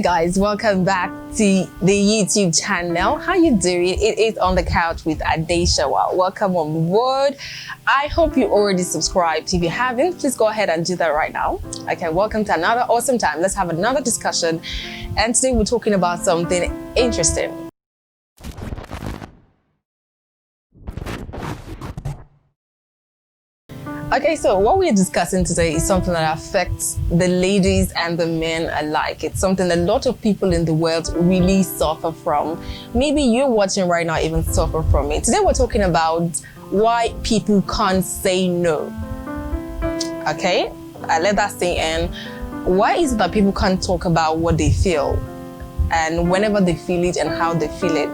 guys, welcome back to the YouTube channel. How you doing? It is On the Couch with Adeshawa. Welcome on board. I hope you already subscribed. If you haven't, please go ahead and do that right now. Okay, welcome to another awesome time. Let's have another discussion. And today we're talking about something interesting. Okay, so what we're discussing today is something that affects the ladies and the men alike. It's something a lot of people in the world really suffer from. Maybe you're watching right now even suffer from it. Today we're talking about why people can't say no. Okay, I let that sink in. Why is it that people can't talk about what they feel and whenever they feel it and how they feel it?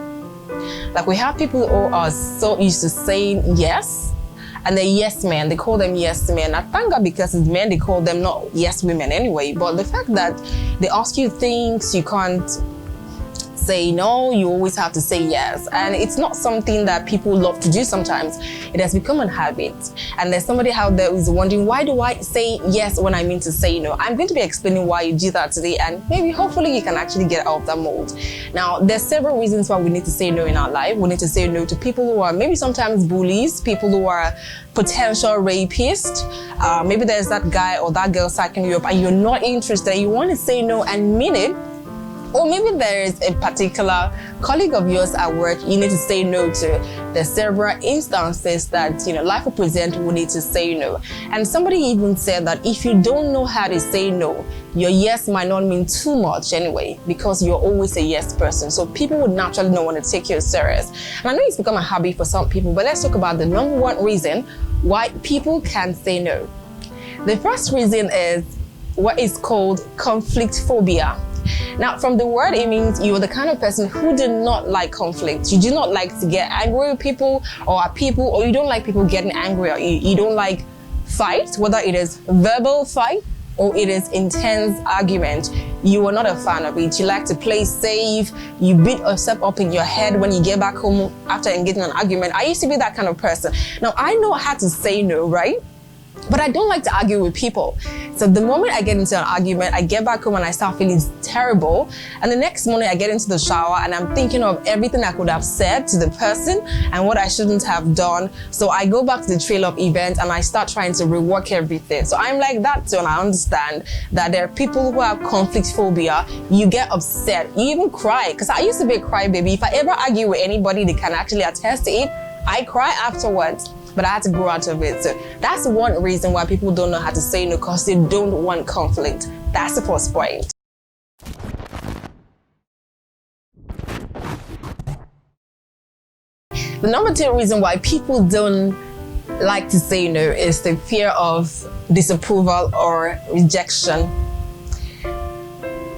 Like, we have people who are so used to saying yes, and they're yes men. They call them yes men. I thank God, because as men, they call them not yes women anyway. But the fact that they ask you things, you can't say no, you always have to say yes. And it's not something that people love to do sometimes. It has become a habit. And there's somebody out there who's wondering, why do I say yes when I mean to say no? I'm going to be explaining why you do that today, and maybe hopefully you can actually get out of that mold. Now, there's several reasons why we need to say no in our life. We need to say no to people who are maybe sometimes bullies, people who are potential rapists. Maybe there's that guy or that girl psyching you up and you're not interested. You want to say no and mean it. Or maybe there is a particular colleague of yours at work you need to say no to. There's several instances that, life will present, we need to say no. And somebody even said that if you don't know how to say no, your yes might not mean too much anyway, because you're always a yes person. So people would naturally not want to take you serious. And I know it's become a hobby for some people, but let's talk about the number one reason why people can't say no. The first reason is what is called conflict phobia. Now, from the word, it means you're the kind of person who do not like conflict. You do not like to get angry with people or at people, or you don't like people getting angry at you. You don't like fight, whether it is verbal fight or it is intense argument. You are not a fan of it. You like to play safe. You beat yourself up in your head when you get back home after engaging in an argument. I used to be that kind of person. Now, I know how to say no, right? But I don't like to argue with people. So the moment I get into an argument, I get back home and I start feeling terrible. And the next morning I get into the shower and I'm thinking of everything I could have said to the person and what I shouldn't have done. So I go back to the trail of events and I start trying to rework everything. So I'm like that too, and I understand that there are people who have conflict phobia. You get upset, you even cry. Because I used to be a crybaby. If I ever argue with anybody, they can actually attest to it. I cry afterwards. But I had to grow out of it. So that's one reason why people don't know how to say no, because they don't want conflict. That's the first point. The number two reason why people don't like to say no is the fear of disapproval or rejection.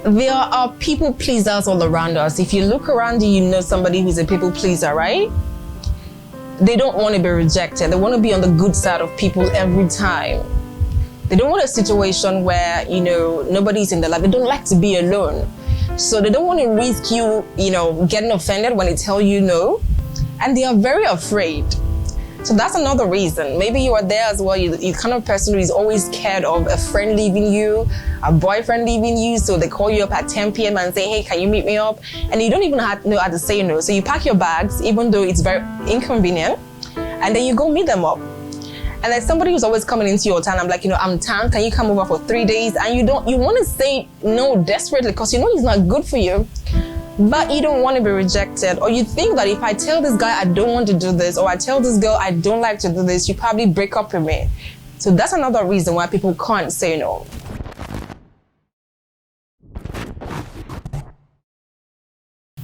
There are people pleasers all around us. If you look around you, you know somebody who's a people pleaser, right? They don't want to be rejected. They want to be on the good side of people every time. They don't want a situation where, nobody's in their life. They don't like to be alone. So they don't want to risk you, getting offended when they tell you no. And they are very afraid. So that's another reason. Maybe you are there as well. You're the kind of person who is always scared of a friend leaving you, a boyfriend leaving you. So they call you up at 10 p.m. and say, hey, can you meet me up? And you don't even know how to say no. So you pack your bags, even though it's very inconvenient, and then you go meet them up. And there's somebody who's always coming into your town. I'm like, I'm town. Can you come over for 3 days? And you want to say no desperately because he's not good for you. But you don't want to be rejected, or you think that if I tell this guy I don't want to do this, or I tell this girl I don't like to do this, you probably break up with me. So that's another reason why people can't say no.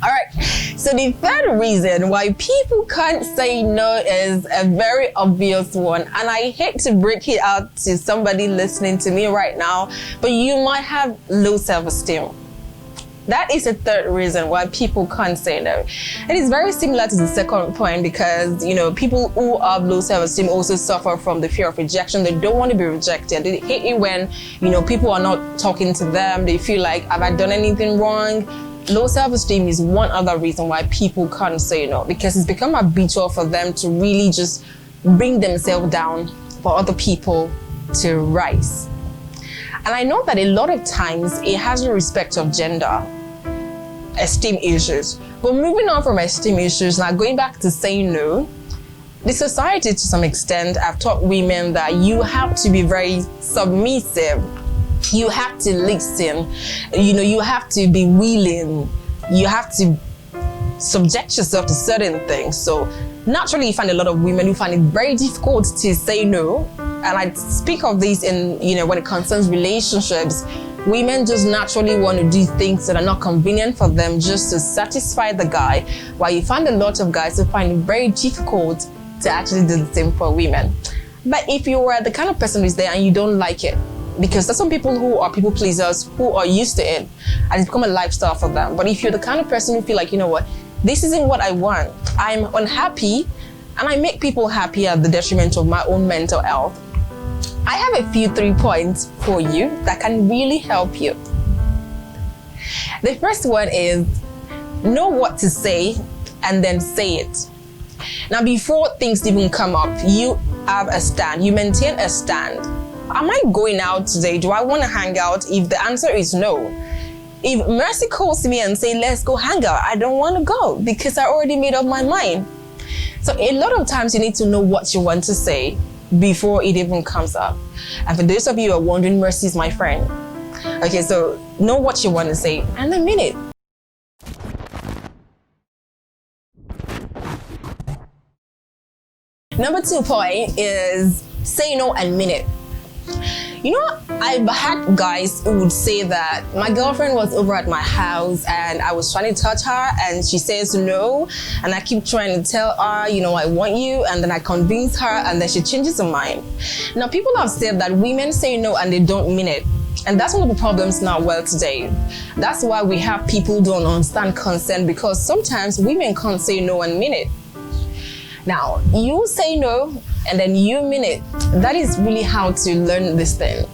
All right, so the third reason why people can't say no is a very obvious one, and I hate to break it out to somebody listening to me right now, but you might have low self-esteem. That is the third reason why people can't say no. It is very similar to the second point because, people who have low self-esteem also suffer from the fear of rejection. They don't want to be rejected. They hate it when, people are not talking to them. They feel like, have I done anything wrong? Low self-esteem is one other reason why people can't say no, because it's become habitual for them to really just bring themselves down for other people to rise. And I know that a lot of times it has no respect of gender. esteem issues. But moving on from esteem issues, now going back to saying no, the society to some extent have taught women that you have to be very submissive, you have to listen, you have to be willing, you have to subject yourself to certain things. So naturally you find a lot of women who find it very difficult to say no. And I speak of this in, when it concerns relationships. Women just naturally want to do things that are not convenient for them just to satisfy the guy, while you find a lot of guys who find it very difficult to actually do the same for women. But if you were the kind of person who's there and you don't like it, because there's some people who are people pleasers who are used to it and it's become a lifestyle for them. But if you're the kind of person who feel like, this isn't what I want, I'm unhappy and I make people happy at the detriment of my own mental health, I have a few 3 points for you that can really help you. The first one is know what to say and then say it. Now, before things even come up, you have a stand. You maintain a stand. Am I going out today? Do I want to hang out? If the answer is no, if Mercy calls me and say, let's go hang out, I don't want to go because I already made up my mind. So a lot of times you need to know what you want to say before it even comes up. And for those of you who are wondering, Mercy is my friend. Okay, so know what you want to say and then mean it. Number 2 point is say no and mean it. I've had guys who would say that my girlfriend was over at my house and I was trying to touch her and she says no, and I keep trying to tell her, I want you, and then I convince her and then she changes her mind. Now, people have said that women say no and they don't mean it. And that's one of the problems now today. That's why we have people who don't understand consent, because sometimes women can't say no and mean it. Now, you say no and then you mean it. That is really how to learn this thing.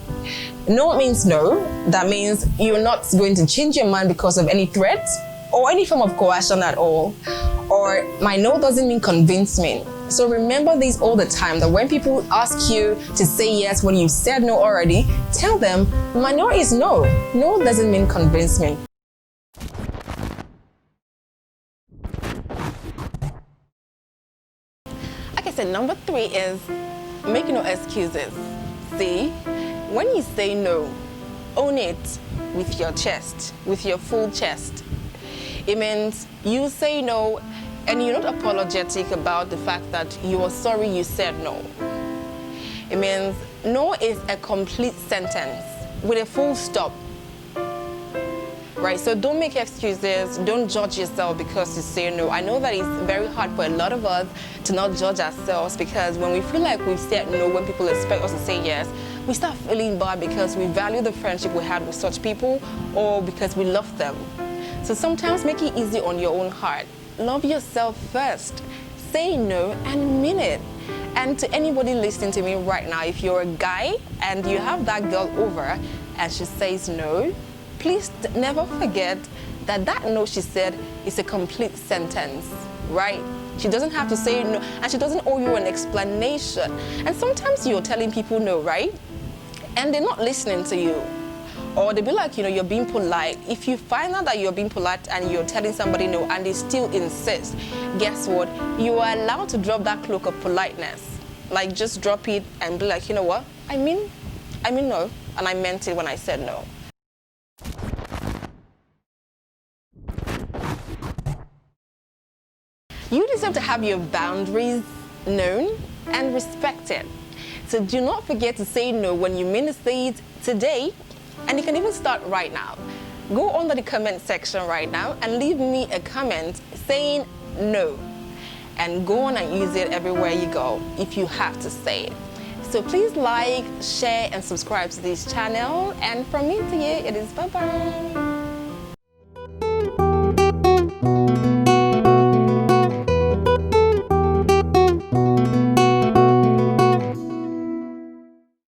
No means no. That means you're not going to change your mind because of any threat or any form of coercion at all. Or my no doesn't mean convince me. So remember this all the time, that when people ask you to say yes when you said no already, tell them my no is no. No doesn't mean convince me. So number 3 is make no excuses. See, when you say no, own it with your chest, with your full chest. It means you say no and you're not apologetic about the fact that you are sorry you said no. It means no is a complete sentence with a full stop. Right, so don't make excuses, don't judge yourself because you say no. I know that it's very hard for a lot of us to not judge ourselves, because when we feel like we've said no when people expect us to say yes, we start feeling bad because we value the friendship we had with such people or because we love them. So sometimes make it easy on your own heart. Love yourself first. Say no and mean it. And to anybody listening to me right now, if you're a guy and you have that girl over and she says no, please never forget that no she said is a complete sentence, right? She doesn't have to say no, and she doesn't owe you an explanation. And sometimes you're telling people no, right? And they're not listening to you. Or they be like, you're being polite. If you find out that you're being polite and you're telling somebody no and they still insist, guess what? You are allowed to drop that cloak of politeness. Like, just drop it and be like, you know what? I mean no, and I meant it when I said no. You deserve to have your boundaries known and respected. So do not forget to say no when you mean to say it today, and you can even start right now. Go under the comment section right now and leave me a comment saying no, and go on and use it everywhere you go if you have to say it. So please like, share, and subscribe to this channel. And from me to you, it is bye-bye.